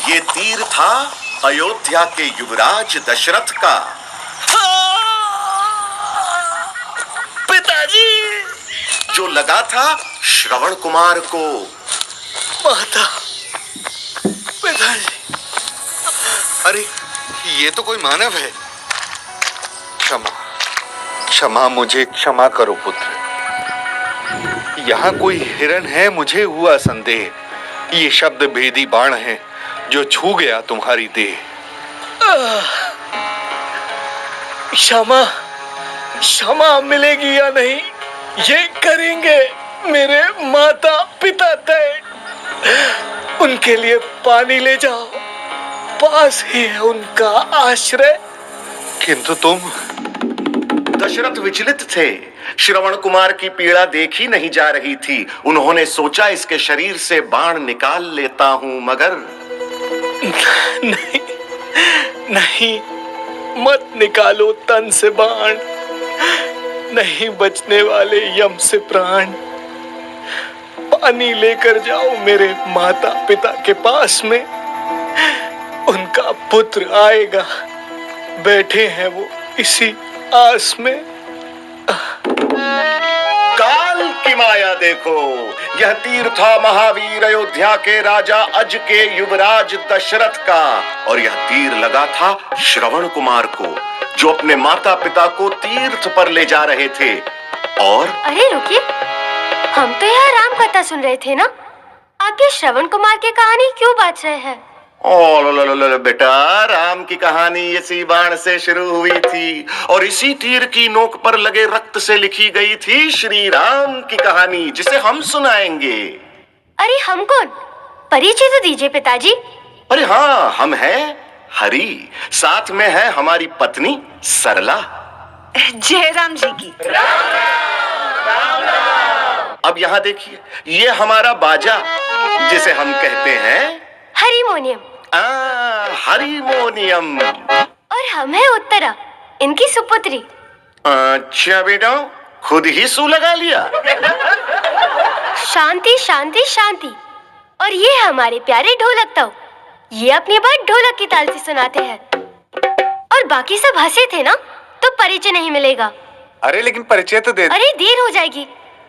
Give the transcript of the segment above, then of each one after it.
ये तीर था अयोध्या के युवराज दशरथ का। पिताजी! जो लगा था श्रवण कुमार को। माता, पिताजी! अरे ये तो कोई मानव है। क्षमा क्षमा, मुझे क्षमा करो पुत्र। यहाँ कोई हिरन है, मुझे हुआ संदेह। ये शब्द भेदी बाण है जो छू गया तुम्हारी देह। क्षमा क्षमा मिलेगी या नहीं, ये करेंगे मेरे माता पिता तय। उनके लिए पानी ले जाओ, पास ही है उनका आश्रय। किंतु तुम। दशरथ विचलित थे। श्रवण कुमार की पीड़ा देखी नहीं जा रही थी। उन्होंने सोचा इसके शरीर से बाण निकाल लेता हूं, मगर नहीं नहीं, मत निकालो तन से बाण, नहीं बचने वाले यम से प्राण। पानी लेकर जाओ मेरे माता पिता के पास में, उनका पुत्र आएगा। बैठे हैं वो इसी आस में। काल की माया देखो, यह तीर था महावीर अयोध्या के राजा अज के युवराज दशरथ का, और यह तीर लगा था श्रवण कुमार को, जो अपने माता पिता को तीर्थ पर ले जा रहे थे। और अरे रुकिए, हम तो यहाँ राम कथा सुन रहे थे ना, आगे श्रवण कुमार की कहानी क्यों बात रहे हैं? ओ बेटा, राम की कहानी इसी बाण से शुरू हुई थी, और इसी तीर की नोक पर लगे रक्त से लिखी गई थी श्री राम की कहानी, जिसे हम सुनाएंगे। अरे हम कौन? परिचय तो दीजिए पिताजी। अरे हाँ, हम हैं हरि, साथ में है हमारी पत्नी सरला। जय राम जी की। अब यहाँ देखिए, ये हमारा बाजा, जिसे हम कहते हैं हरिमोनियम। हरिमोनियम। और हम है उत्तरा, इनकी सुपुत्री। अच्छा बेटा, खुद ही सू लगा लिया। शांति शांति शांति। और ये हमारे प्यारे ढोलक तो, ये अपनी बात ढोलक की ताल से सुनाते हैं। और बाकी सब हंसे थे ना, तो परिचय नहीं मिलेगा। अरे लेकिन परिचय तो दे। अरे देर हो जाएगी,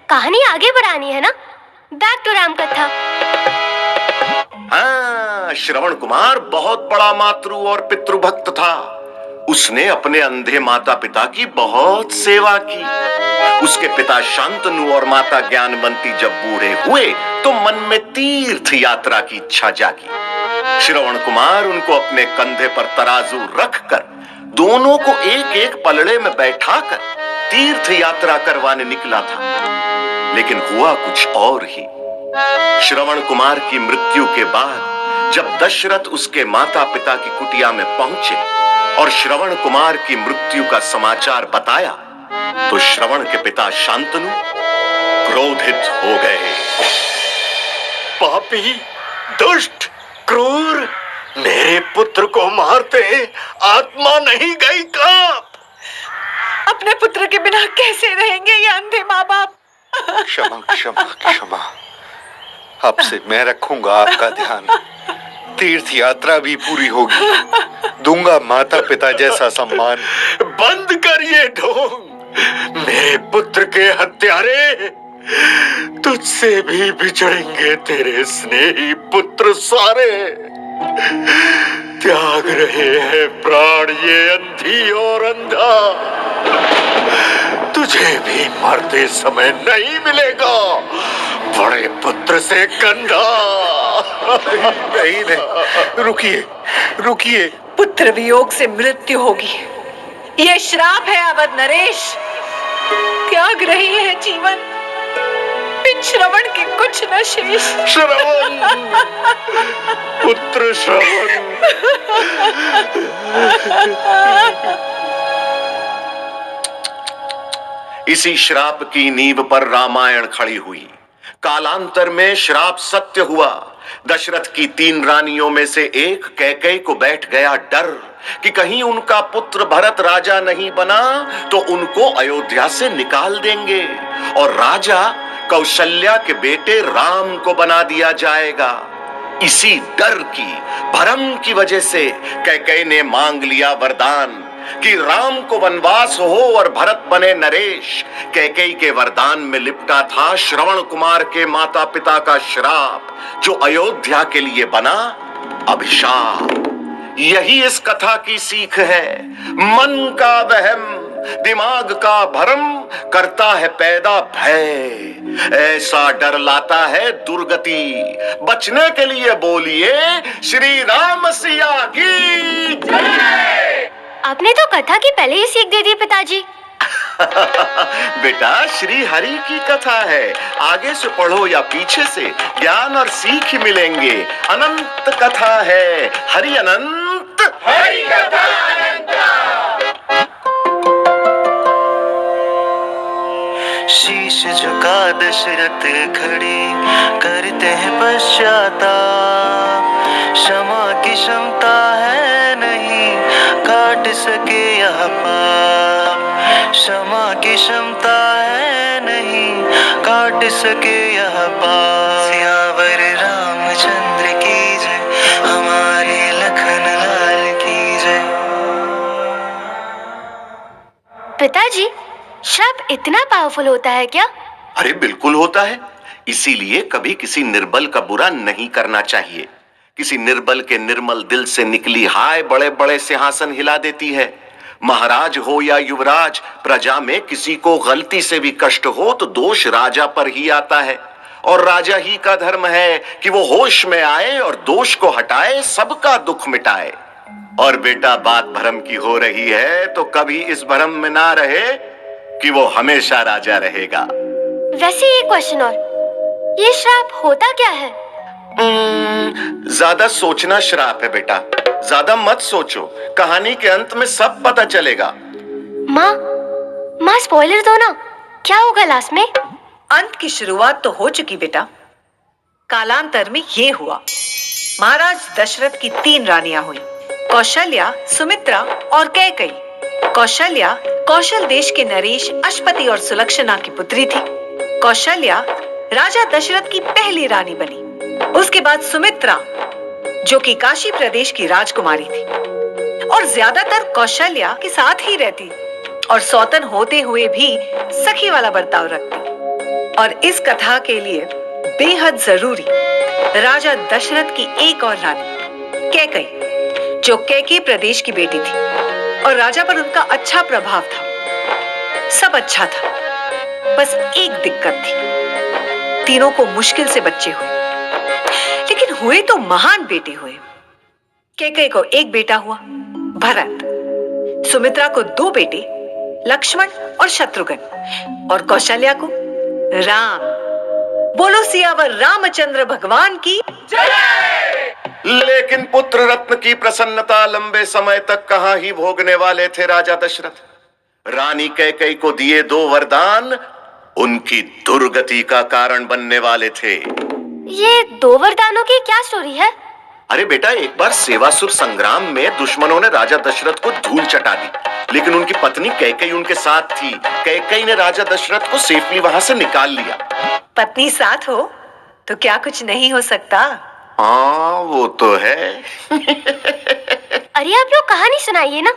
कहानी आगे बढ़ानी है ना। बैक टू राम कथा। हाँ, श्रवण कुमार बहुत बड़ा मातृ और पितृभक्त था। उसने अपने अंधे माता पिता की बहुत सेवा की। उसके पिता शांतनु और माता ज्ञानवंती जब बूढ़े हुए तो मन में तीर्थ यात्रा की इच्छा जागी। श्रवण कुमार उनको अपने कंधे पर तराजू रखकर दोनों को एक एक पलड़े में बैठाकर तीर्थ यात्रा करवाने निकला था। लेकिन हुआ कुछ और ही। श्रवण कुमार की मृत्यु के बाद जब दशरथ उसके माता पिता की कुटिया में पहुंचे और श्रवण कुमार की मृत्यु का समाचार बताया, तो श्रवण के पिता शांतनु क्रोधित हो गए। पापी, दुष्ट, क्रूर, मेरे पुत्र को मारते आत्मा नहीं गई कांप? अपने पुत्र के बिना कैसे रहेंगे ये अंधे माँ बाप? क्षमा क्षमा क्षमा, अब से मैं रखूंगा आपका ध्यान। तीर्थ यात्रा भी पूरी होगी, दूंगा माता पिता जैसा सम्मान। बंद करिए ढोंग, मेरे पुत्र के हत्यारे, तुझसे भी बिछड़ेंगे तेरे स्नेही पुत्र सारे। त्याग रहे हैं प्राण ये अंधी और अंधा, तुझे भी मरते समय नहीं मिलेगा बड़े पुत्र से कंधा। नहीं नहीं, रुकिए रुकिए। पुत्र वियोग से मृत्यु होगी, ये श्राप है अवध नरेश। त्याग रही है जीवन, बिन श्रवण के कुछ न शेष। श्रवण, पुत्र श्रवण। इसी श्राप की नींव पर रामायण खड़ी हुई। कालांतर में श्राप सत्य हुआ। दशरथ की 3 रानियों में से एक कैकेयी को बैठ गया डर कि कहीं उनका पुत्र भरत राजा नहीं बना तो उनको अयोध्या से निकाल देंगे और राजा कौशल्या के बेटे राम को बना दिया जाएगा। इसी डर की, भरम की वजह से कैकेयी ने मांग लिया वरदान कि राम को वनवास हो और भरत बने नरेश। कैकेयी के वरदान में लिपटा था श्रवण कुमार के माता पिता का श्राप, जो अयोध्या के लिए बना अभिशाप। यही इस कथा की सीख है। मन का वहम, दिमाग का भरम करता है पैदा भय, ऐसा डर लाता है दुर्गति। बचने के लिए बोलिए श्री राम सिया की जय। आपने तो कथा की पहले ही सीख दे दी पिताजी। बेटा, श्री हरि की कथा है, आगे से पढ़ो या पीछे से, ज्ञान और सीख ही मिलेंगे। अनंत कथा है, हरि अनंत, हरि कथा अनंत। शीश झुका दशरथ खड़े करते हैं पश्चाताप, क्षमा की क्षमता है नहीं काट सके यह पाप, क्षमा की क्षमता है नहीं काट सके यह पाप। सियावर रामचंद्र की जय, हमारे लखन लाल की जय। पिताजी, श्राप इतना पावरफुल होता है क्या? अरे बिल्कुल होता है, इसीलिए कभी किसी निर्बल का बुरा नहीं करना चाहिए। किसी निर्बल के निर्मल दिल से निकली हाय बड़े बड़े सिंहासन हिला देती है। महाराज हो या युवराज, प्रजा में किसी को गलती से भी कष्ट हो तो दोष राजा पर ही आता है, और राजा ही का धर्म है कि वो होश में आए और दोष को हटाए, सबका दुख मिटाए। और बेटा, बात भरम की हो रही है तो कभी इस भरम में ना रहे कि वो हमेशा राजा रहेगा। वैसे एक क्वेश्चन और, ये श्राप होता क्या है? ज्यादा सोचना श्राप है बेटा, ज्यादा मत सोचो, कहानी के अंत में सब पता चलेगा। माँ स्पॉइलर दो ना, क्या होगा लास्ट में? अंत की शुरुआत तो हो चुकी बेटा। कालांतर में ये हुआ, महाराज दशरथ की 3 रानियां हुई, कौशल्या, सुमित्रा और कैकेयी। कौशल्या कौशल देश के नरेश, अश्वति और सुलक्षणा की पुत्री थी। कौशल्या राजा दशरथ की पहली रानी बनी। उसके बाद सुमित्रा, जो कि काशी प्रदेश की राजकुमारी थी, और ज्यादातर कौशल्या के साथ ही रहती और सौतन होते हुए भी सखी वाला बर्ताव रखती। और इस कथा के लिए बेहद जरूरी राजा दशरथ की एक और रानी कैकेयी, जो कैकेयी प्रदेश की बेटी थी और राजा पर उनका अच्छा प्रभाव था। सब अच्छा था, बस एक दिक्कत थी, तीनों को मुश्किल से बच्चे हुए, लेकिन हुए तो महान बेटे हुए। कैकेयी को एक बेटा हुआ, भरत। सुमित्रा को 2 बेटे, लक्ष्मण और शत्रुघ्न, और कौशल्या को राम। बोलो सियावर रामचंद्र भगवान की जय। लेकिन पुत्र रत्न की प्रसन्नता लंबे समय तक कहां ही भोगने वाले थे राजा दशरथ। रानी कैकेयी को दिए 2 वरदान उनकी दुर्गति का कारण बनने वाले थे। ये 2 वरदानों की क्या स्टोरी है? अरे बेटा, एक बार सेवासुर संग्राम में दुश्मनों ने राजा दशरथ को धूल चटा दी, लेकिन उनकी पत्नी कैकेयी उनके साथ थी। कैकेयी ने राजा दशरथ को सेफली वहां से निकाल लिया। पत्नी साथ हो तो क्या कुछ नहीं हो सकता? हाँ, वो तो है। अरे आप लोग कहानी सुनाइए ना,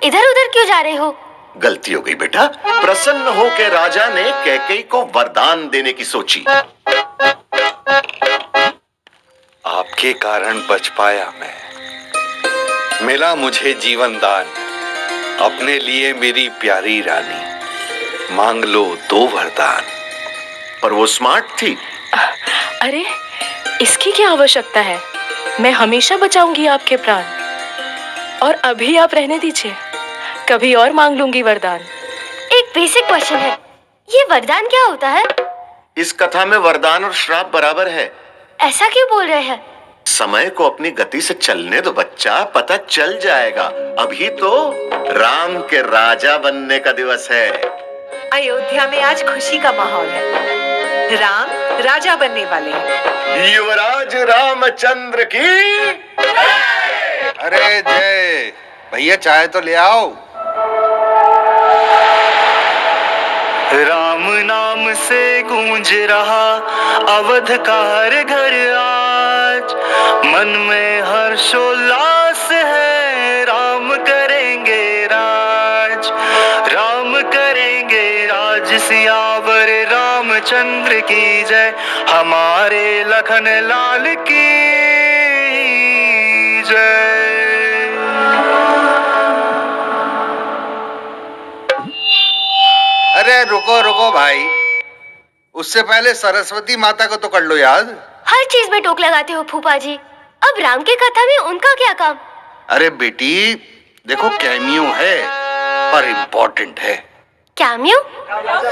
इधर उधर क्यों जा रहे हो? गलती हो गई बेटा। प्रसन्न होकर राजा ने कैकेयी को वरदान देने की सोची। आपके कारण बच पाया मैं, मिला मुझे जीवन दान, अपने लिए मेरी प्यारी रानी, मांग लो 2 वरदान। पर वो स्मार्ट थी। अरे इसकी क्या आवश्यकता है, मैं हमेशा बचाऊंगी आपके प्राण। और अभी आप रहने दीजिए, कभी और मांग लूंगी वरदान। एक बेसिक क्वेश्चन है, ये वरदान क्या होता है? इस कथा में वरदान और श्राप बराबर है। ऐसा क्यों बोल रहे हैं? समय को अपनी गति से चलने दो बच्चा, पता चल जाएगा। अभी तो राम के राजा बनने का दिवस है। अयोध्या में आज खुशी का माहौल है, राम राजा बनने वाले हैं। युवराज रामचंद्र की जय। अरे जय भैया, चाय तो ले आओ। राम नाम से गूंज रहा अवध का हर घर आज, आज मन में हर्षोल्लास है, राम करेंगे राज, राम करेंगे राज, सियावर रामचंद्र की जय, हमारे लखन लाल की जय। अरे रुको रुको भाई, उससे पहले सरस्वती माता को तो कर लो याद। हर चीज में टोक लगाते हो फूफा जी। अब राम की कथा में उनका क्या काम? अरे बेटी देखो, कैमियो है पर इम्पोर्टेंट है। कैमियो?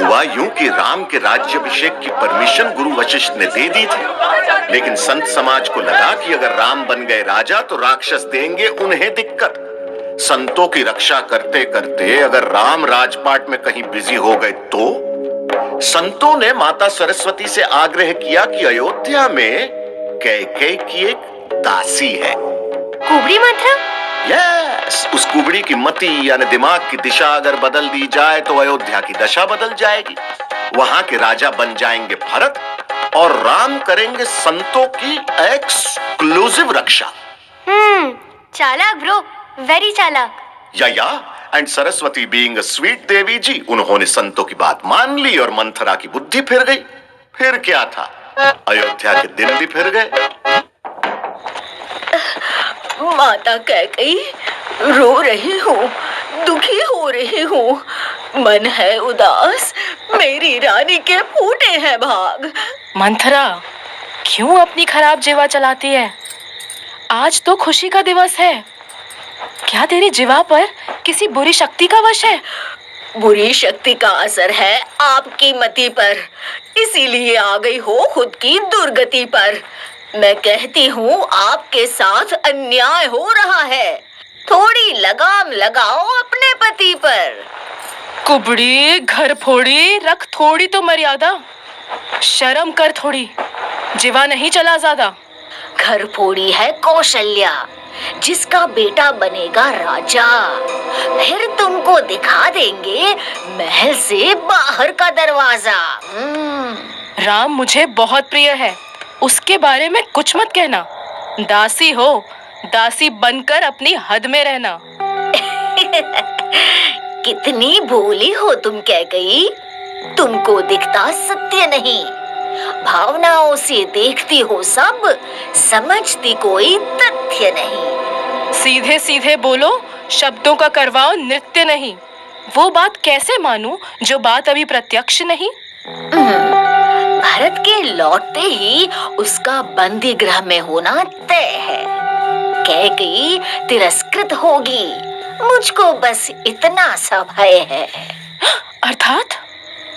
हुआ यूं कि राम के राज्याभिषेक की परमिशन गुरु वशिष्ठ ने दे दी थी, लेकिन संत समाज को लगा कि अगर राम बन गए राजा तो राक्षस देंगे उन्हें दिक्कत। संतों की रक्षा करते करते अगर राम राजपाट में कहीं बिजी हो गए तो संतों ने माता सरस्वती से आग्रह किया कि अयोध्या में कैकेयी की एक दासी है। कुबड़ी मंत्र? यस, उस कुबड़ी की मति यानी दिमाग की दिशा अगर बदल दी जाए तो अयोध्या की दशा बदल जाएगी। वहां के राजा बन जाएंगे भरत और राम करेंगे संतों की एक्सक्लूसिव रक्षा। चालाक ब्रो, वेरी चालाक। Yeah and Saraswati being a sweet devi ji, उन्होंने संतों की बात मान ली और मंथरा की बुद्धि फिर गई। फिर क्या था, अयोध्या के दिन भी फिर गए। माता कैकेयी, रो रही हूँ, दुखी हो रही हूँ, मन है उदास, मेरी रानी के फूटे हैं भाग। मंथरा, क्यों अपनी खराब जीवा चलाती है? आज तो खुशी का दिवस है। क्या तेरी जीवा पर किसी बुरी शक्ति का वश है? बुरी शक्ति का असर है आपकी मति पर, इसीलिए आ गई हो खुद की दुर्गति पर। मैं कहती हूँ आपके साथ अन्याय हो रहा है, थोड़ी लगाम लगाओ अपने पति पर। कुबड़ी, घर फोड़ी, रख थोड़ी तो मर्यादा, शर्म कर थोड़ी, जीवा नहीं चला ज्यादा। घर फोड़ी है कौशल्या, जिसका बेटा बनेगा राजा। फिर तुमको दिखा देंगे महल से बाहर का दरवाजा। राम मुझे बहुत प्रिय है, उसके बारे में कुछ मत कहना। दासी हो, दासी बनकर अपनी हद में रहना। कितनी भोली हो तुम कैकेयी, तुमको दिखता सत्य नहीं, भावनाओं से देखती हो सब, समझती कोई तथ्य नहीं। सीधे सीधे बोलो, शब्दों का करवाओ नृत्य नहीं। वो बात कैसे मानूं जो बात अभी प्रत्यक्ष नहीं? भरत के लौटते ही उसका बंदी गृह में होना तय है। कैकेयी तिरस्कृत होगी, मुझको बस इतना सा भय है। अर्थात?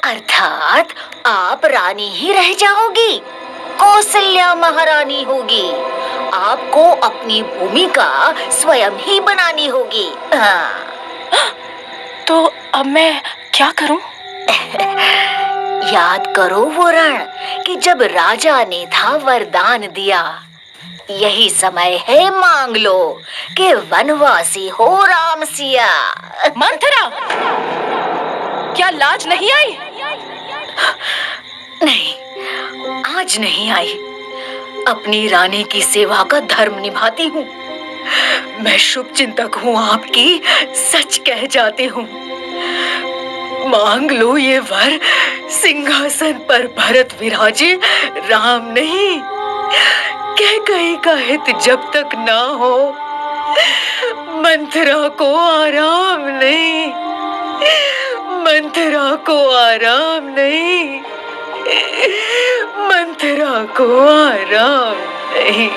अर्थात आप रानी ही रह जाओगी, कौशल्या महारानी होगी। आपको अपनी भूमिका स्वयं ही बनानी होगी। तो अब मैं क्या करूं? याद करो वो रण कि जब राजा ने था वरदान दिया, यही समय है मांग लो कि वनवासी हो राम सिया। मंथरा, क्या लाज नहीं आई? नहीं, आज नहीं आई। अपनी रानी की सेवा का धर्म निभाती हूँ। मैं शुभ चिंतक हूँ आपकी, सच कह जाती हूँ। मांग लो ये वर, सिंहासन पर भरत विराजे, राम नहीं। कैकेयी का हित जब तक ना हो, मंथरा को आराम नहीं, मंथरा को आराम नहीं, मंथरा को आराम नहीं।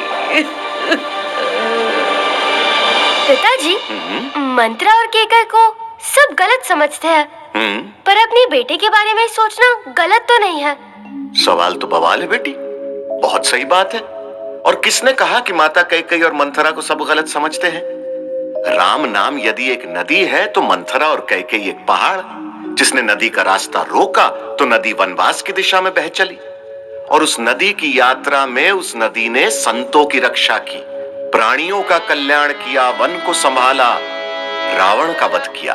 पिताजी, मंत्रा और केकई को सब गलत समझते हैं, पर अपनी बेटे के बारे में सोचना गलत तो नहीं है। सवाल तो बवाल है बेटी, बहुत सही बात है। और किसने कहा कि माता कैकेयी और मंथरा को सब गलत समझते हैं? राम नाम यदि एक नदी है तो मंथरा और कैकेयी एक पहाड़। जिसने नदी का रास्ता रोका तो नदी वनवास की दिशा में बह चली, और उस नदी की यात्रा में उस नदी ने संतों की रक्षा की, प्राणियों का कल्याण किया, वन को संभाला, रावण का वध किया,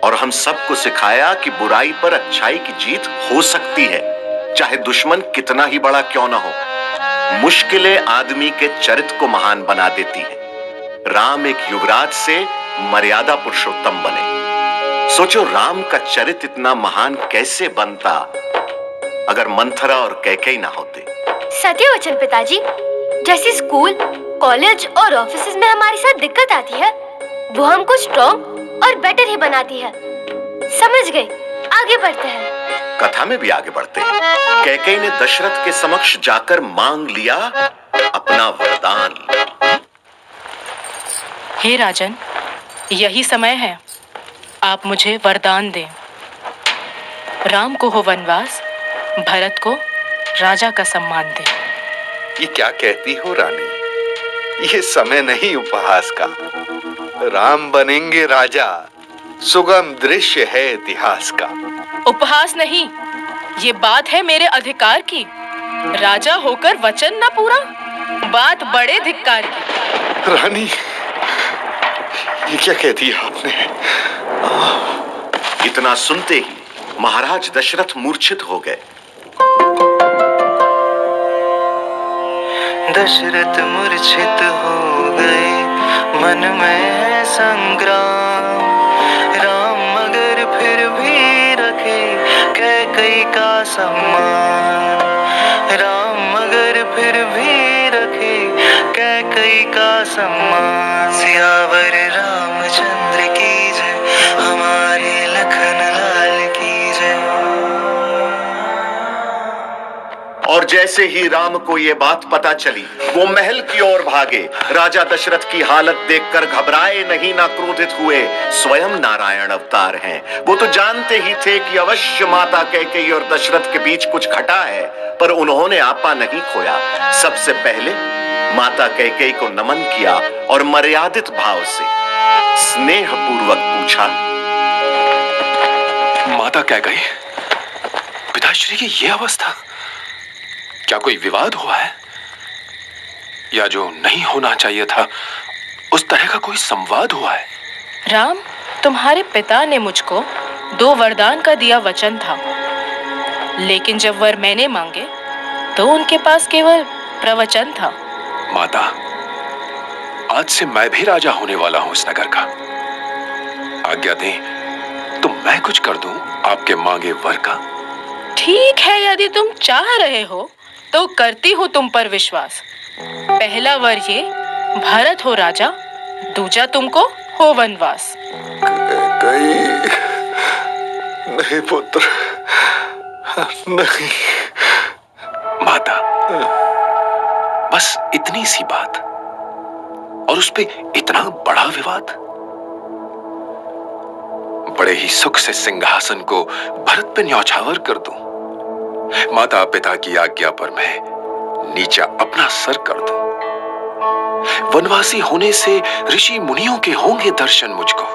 और हम सबको सिखाया कि बुराई पर अच्छाई की जीत हो सकती है, चाहे दुश्मन कितना ही बड़ा क्यों ना हो। मुश्किलें आदमी के चरित्र को महान बना देती हैं। राम एक युवराज से मर्यादा पुरुषोत्तम बने। सोचो राम का चरित्र इतना महान कैसे बनता अगर मंथरा और कैकेयी ना होते। सत्य वचन पिताजी, जैसे स्कूल, कॉलेज और ऑफिस में हमारे साथ दिक्कत आती है, वो हमको स्ट्रॉन्ग और बेटर ही बनाती है। समझ गए, आगे बढ़ते हैं। कथा में भी आगे बढ़ते हैं। कैकेयी ने दशरथ के समक्ष जाकर मांग लिया अपना वरदान। हे राजन, यही समय है, आप मुझे वरदान दें। राम को हो वनवास, भरत को राजा का सम्मान दें। ये क्या कहती हो रानी? ये समय नहीं उपहास का। राम बनेंगे राजा, सुगम दृश्य है इतिहास का। उपहास नहीं, ये बात है मेरे अधिकार की। राजा होकर वचन न पूरा, बात बड़े धिक्कार की। रानी, ये क्या कह दिया आपने? इतना सुनते ही महाराज दशरथ मूर्छित हो गए। दशरथ मूर्छित हो गए, मन में है संग्राम। राम मगर फिर भी रखे कैकेयी का सम्मान। राम मगर फिर भी रखे कैकेयी का सम्मान। सियावर रामचंद्र की जय, हमारे लखन लाल की जय। और जैसे ही राम को ये बात पता चली, वो महल की ओर भागे। राजा दशरथ की हालत देखकर घबराए नहीं, ना क्रोधित हुए। स्वयं नारायण अवतार हैं। वो तो जानते ही थे कि अवश्य माता कैकेयी और दशरथ के बीच कुछ खटा है, पर उन्होंने आपा नहीं खोया। सबसे पहले माता कैकेयी को नमन किया और मर्यादित भाव से स्नेह पूर्वक पूछा, माता कैकेयी, पिताश्री की ये अवस्था, क्या कोई विवाद हुआ है? या जो नहीं होना चाहिए था उस तरह का कोई संवाद हुआ है? राम, तुम्हारे पिता ने मुझको 2 वरदान का दिया वचन था, लेकिन जब वर मैंने मांगे तो उनके पास केवल प्रवचन था। माता, आज से मैं भी राजा होने वाला हूं इस नगर का। आज्ञा दें तो मैं कुछ कर दूं आपके मांगे वर का। ठीक है, यदि तुम चाह रहे हो तो करती हूँ तुम पर विश्वास। पहला वर ये, भरत हो राजा, दूजा तुमको हो वनवास। नहीं पुत्र, नहीं। माता, बस इतनी सी बात और उस पे इतना बड़ा विवाद। बड़े ही सुख से सिंहासन को भरत पे न्यौछावर कर दूं। माता पिता की आज्ञा पर मैं नीचा अपना सर कर दूं। वनवासी होने से ऋषि मुनियों के होंगे दर्शन मुझको।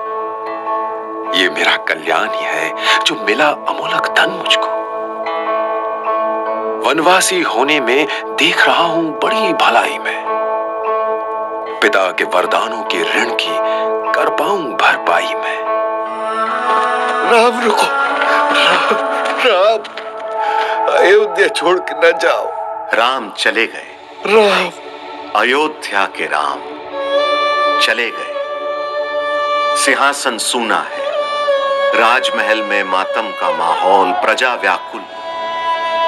ये मेरा कल्याण ही है जो मिला अमोलक धन मुझको। वनवासी होने में देख रहा हूं बड़ी भलाई में। पिता के वरदानों के ऋण की कर पाऊं भरपाई में। राम रुको, राम, अयोध्या छोड़ के न जाओ। राम चले गए। राम, अयोध्या के राम चले गए। सिंहासन सूना है, राजमहल में मातम का माहौल, प्रजा व्याकुल।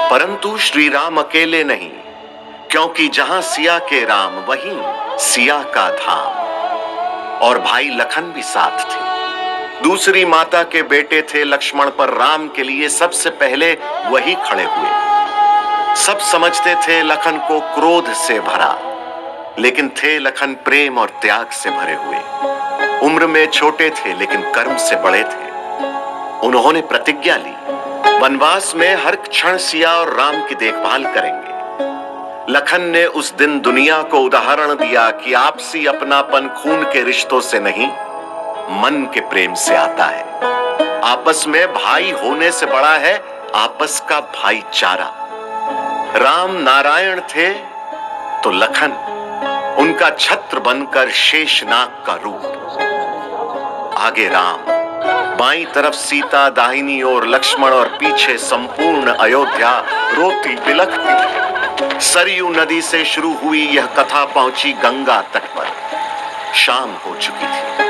परंतु श्री राम अकेले नहीं, क्योंकि जहां सिया के राम वहीं सिया का धाम। और भाई लखन भी साथ थे। दूसरी माता के बेटे थे लक्ष्मण, पर राम के लिए सबसे पहले वही खड़े हुए। सब समझते थे लखन को क्रोध से भरा, लेकिन थे लखन प्रेम और त्याग से भरे हुए। उम्र में छोटे थे लेकिन कर्म से बड़े थे। उन्होंने प्रतिज्ञा ली, वनवास में हर क्षण सिया और राम की देखभाल करेंगे। लखन ने उस दिन दुनिया को उदाहरण दिया कि आपसी अपनापन खून के रिश्तों से नहीं, मन के प्रेम से आता है। आपस में भाई होने से बड़ा है आपस का भाईचारा। राम नारायण थे तो लखन उनका छत्र बनकर शेषनाग का रूप। आगे राम, बाईं तरफ सीता, दाहिनी ओर लक्ष्मण और पीछे संपूर्ण अयोध्या रोती बिलखती। सरयू नदी से शुरू हुई यह कथा पहुंची गंगा तट पर। शाम हो चुकी थी।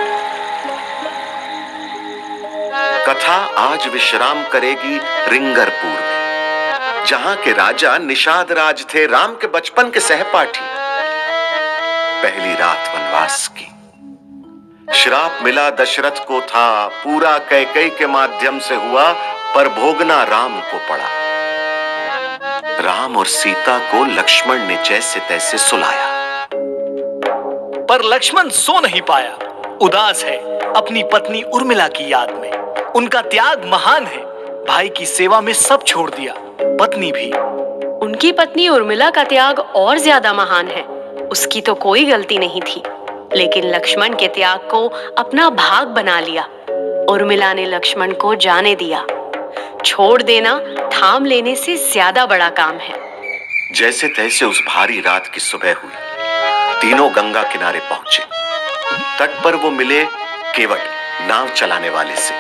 कथा आज विश्राम करेगी रिंगरपुर में, जहां के राजा निषाद राज थे, राम के बचपन के सहपाठी। पहली रात वनवास की। श्राप मिला दशरथ को था, पूरा कैकेयी के माध्यम से हुआ, पर भोगना राम को पड़ा। राम और सीता को लक्ष्मण ने जैसे तैसे सुलाया, पर लक्ष्मण सो नहीं पाया। उदास है अपनी पत्नी उर्मिला की याद में। उनका त्याग महान है, भाई की सेवा में सब छोड़ दिया, पत्नी भी। उनकी पत्नी उर्मिला का त्याग और ज्यादा महान है। उसकी तो कोई गलती नहीं थी, लेकिन लक्ष्मण के त्याग को अपना भाग बना लिया। उर्मिला ने लक्ष्मण को जाने दिया। छोड़ देना थाम लेने से ज्यादा बड़ा काम है। जैसे तैसे उस भारी रात की सुबह हुई। तीनों गंगा किनारे पहुंचे। तट पर वो मिले केवट, नाव चलाने वाले से।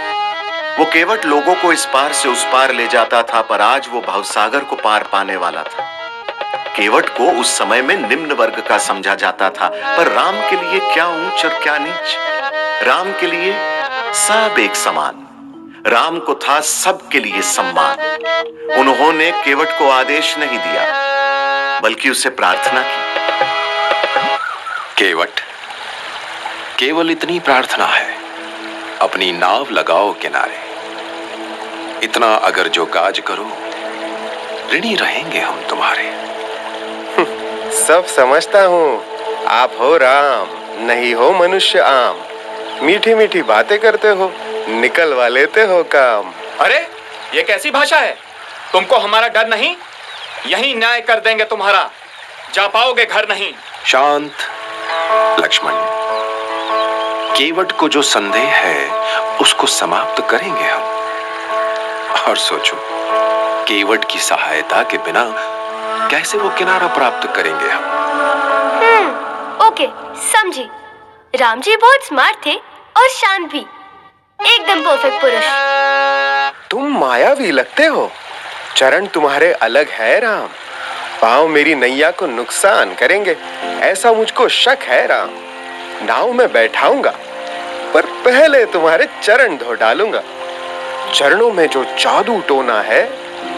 वो केवट लोगों को इस पार से उस पार ले जाता था, पर आज वो भवसागर को पार पाने वाला था। केवट को उस समय में निम्न वर्ग का समझा जाता था, पर राम के लिए क्या ऊंच और क्या नीच। राम के लिए सब एक समान। राम को था सबके लिए सम्मान। उन्होंने केवट को आदेश नहीं दिया, बल्कि उसे प्रार्थना की। केवट, केवल इतनी प्रार्थना है, अपनी नाव लगाओ किनारे। इतना अगर जो काज करो, ऋणी रहेंगे हम तुम्हारे। सब समझता हूँ, आप हो राम, नहीं हो मनुष्य आम। मीठी मीठी बातें करते हो, निकलवा लेते हो काम। अरे ये कैसी भाषा है? तुमको हमारा डर नहीं? यही न्याय कर देंगे तुम्हारा, जा पाओगे घर नहीं। शांत लक्ष्मण, केवट को जो संदेह है उसको समाप्त करेंगे हम। और सोचो, केवट की सहायता के बिना कैसे वो किनारा प्राप्त करेंगे हम। ओके, समझी। राम जी बहुत स्मार्ट थे और शांत भी, एकदम परफेक्ट पुरुष। तुम मायावी लगते हो। चरण तुम्हारे अलग है राम। पाँव मेरी नैया को नुकसान करेंगे, ऐसा मुझको शक है राम। नाव में बैठाऊंगा, पर पहले तुम्हारे चरण धो डालूंगा। चरणों में जो जादू टोना है,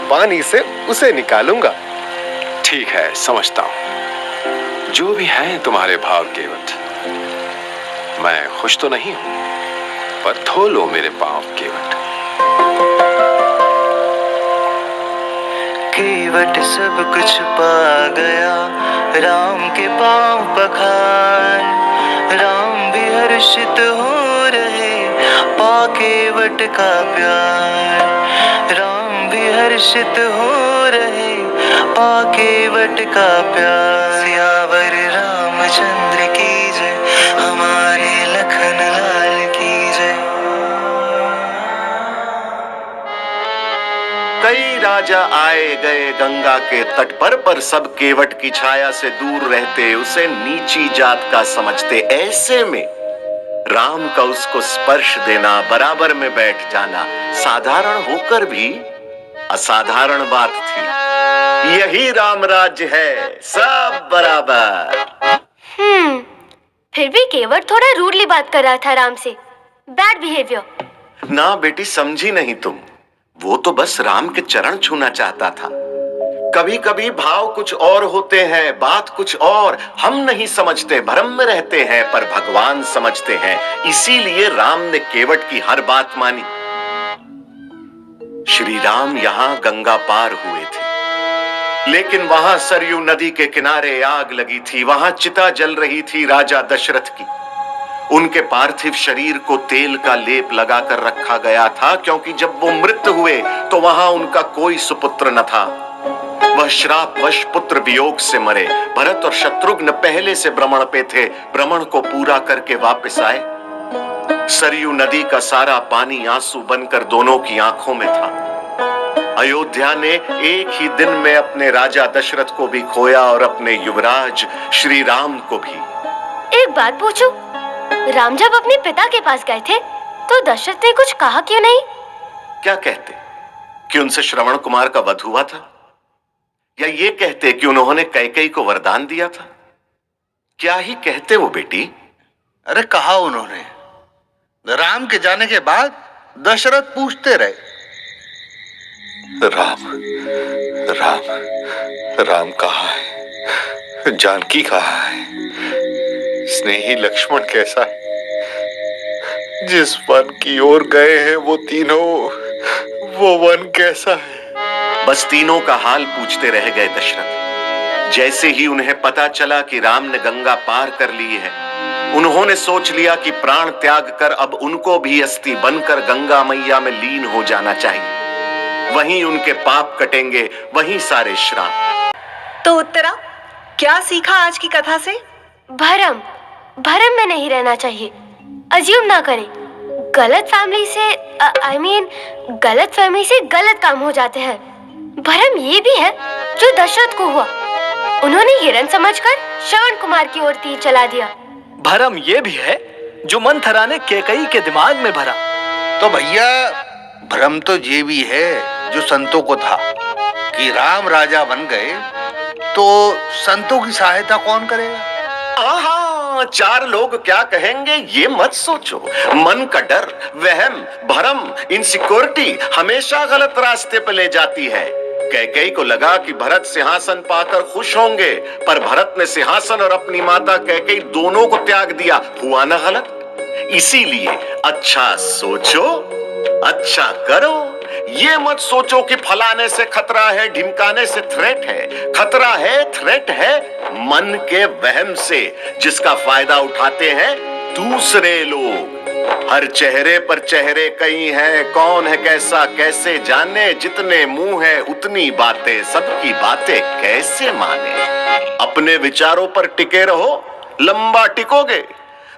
पानी से उसे निकालूंगा। ठीक है, समझता हूं। जो भी है तुम्हारे भाव केवट। मैं खुश तो नहीं हूं, पर धो लो मेरे पांव केवट। केवट सब कुछ पा गया, राम के पांव पखार। राम भी हर्षित हो रहे, पा केवट का प्यार। राम भी हर्षित हो रहे, पा केवट का प्यार। सियावर रामचंद्र की जय, हमारे लखन लाल की जय। कई राजा आए गए गंगा के तट पर सब केवट की छाया से दूर रहते, उसे नीची जात का समझते। ऐसे में राम का उसको स्पर्श देना, बराबर में बैठ जाना, साधारण होकर भी असाधारण बात थी। यही राम राज्य है, सब बराबर। फिर भी केवट थोड़ा रूडली बात कर रहा था राम से। Bad behaviour. ना बेटी, समझी नहीं तुम। वो तो बस राम के चरण छूना चाहता था। कभी कभी भाव कुछ और होते हैं, बात कुछ और। हम नहीं समझते, भ्रम में रहते हैं, पर भगवान समझते हैं। इसीलिए राम ने केवट की हर बात मानी। श्री राम यहां गंगा पार हुए थे, लेकिन वहां सरयू नदी के किनारे आग लगी थी। वहां चिता जल रही थी राजा दशरथ की। उनके पार्थिव शरीर को तेल का लेप लगाकर रखा गया था, क्योंकि जब वो मृत हुए तो वहां उनका कोई सुपुत्र न था। वह श्रापवश पुत्र वियोग से मरे। भरत और शत्रुघ्न पहले से भ्रमण पे थे, भ्रमण को पूरा करके वापस आए। सरयू नदी का सारा पानी आंसू बनकर दोनों की आंखों में था। अयोध्या ने एक ही दिन में अपने राजा दशरथ को भी खोया और अपने युवराज श्री राम को भी। एक बात पूछूं? राम जब अपने पिता के पास गए थे तो दशरथ ने कुछ कहा क्यों नहीं? क्या कहते कि उनसे श्रवण कुमार का वध हुआ था? या ये कहते कि उन्होंने कैकेयी को वरदान दिया था? क्या ही कहते वो बेटी? अरे कहा उन्होंने, राम के जाने के बाद दशरथ पूछते रहे, राम राम राम कहाँ है, जानकी कहाँ है, स्नेही लक्ष्मण कैसा है? जिस वन की ओर गए हैं वो तीनों, वो वन कैसा है? बस तीनों का हाल पूछते रह गए दशरथ। जैसे ही उन्हें पता चला कि राम ने गंगा पार कर ली है, उन्होंने सोच लिया कि प्राण त्याग कर अब उनको भी अस्थि बनकर गंगा मैया में लीन हो जाना चाहिए। वहीं उनके पाप कटेंगे, वहीं सारे श्राप। तो उत्तरा, क्या सीखा आज की कथा से? भरम में नहीं रहना चाहिए। अज्यूम ना करें। गलत फैमिली से गलत फैमिली से गलत काम हो जाते हैं। भरम ये भी है जो दशरथ को हुआ। उन्होंने हिरण समझकर श्रवण कुमार की ओर तीर चला दिया। भरम ये भी है जो मंथरा ने कैकेयी के दिमाग में भरा। तो भैया भ्रम तो ये भी है जो संतों को था कि राम राजा बन गए तो संतों की सहायता कौन करेगा? आहा, चार लोग क्या कहेंगे ये मत सोचो। मन का डर, वहम, भरम, इनसिक्योरिटी हमेशा गलत रास्ते पे ले जाती है। कैकेयी को लगा कि भरत सिंहासन पाकर खुश होंगे, पर भरत ने सिंहासन और अपनी माता कैकेयी दोनों को त्याग दिया। हुआ ना गलत? इसीलिए अच्छा सोचो, अच्छा करो। ये मत सोचो कि फलाने से खतरा है, ढिमकाने से थ्रेट है। खतरा है, थ्रेट है मन के वहम से, जिसका फायदा उठाते हैं दूसरे लोग। हर चेहरे पर चेहरे कई हैं, कौन है कैसा कैसे जाने। जितने मुंह है उतनी बातें, सबकी बातें कैसे माने। अपने विचारों पर टिके रहो, लंबा टिकोगे।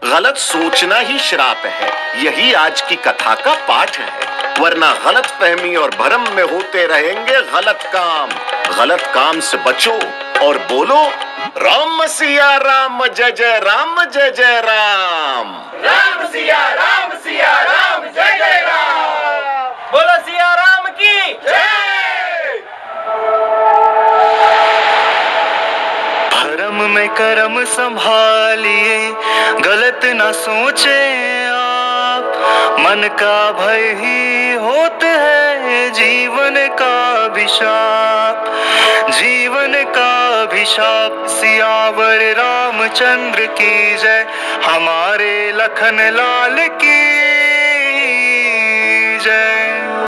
गलत सोचना ही श्राप है, यही आज की कथा का पाठ है। वरना गलत फहमी और भरम में होते रहेंगे गलत काम। गलत काम से बचो और बोलो राम सिया राम, जय जय राम, जय जय राम। राम सिया राम, जय जय राम। बोलो सिया राम की जय। भरम में करम संभालिए, गलत ना सोचे आप। मन का भय ही होते है जीवन का अभिशाप। जीवन का अभिशाप। सियावर रामचंद्र की जय, हमारे लखन लाल की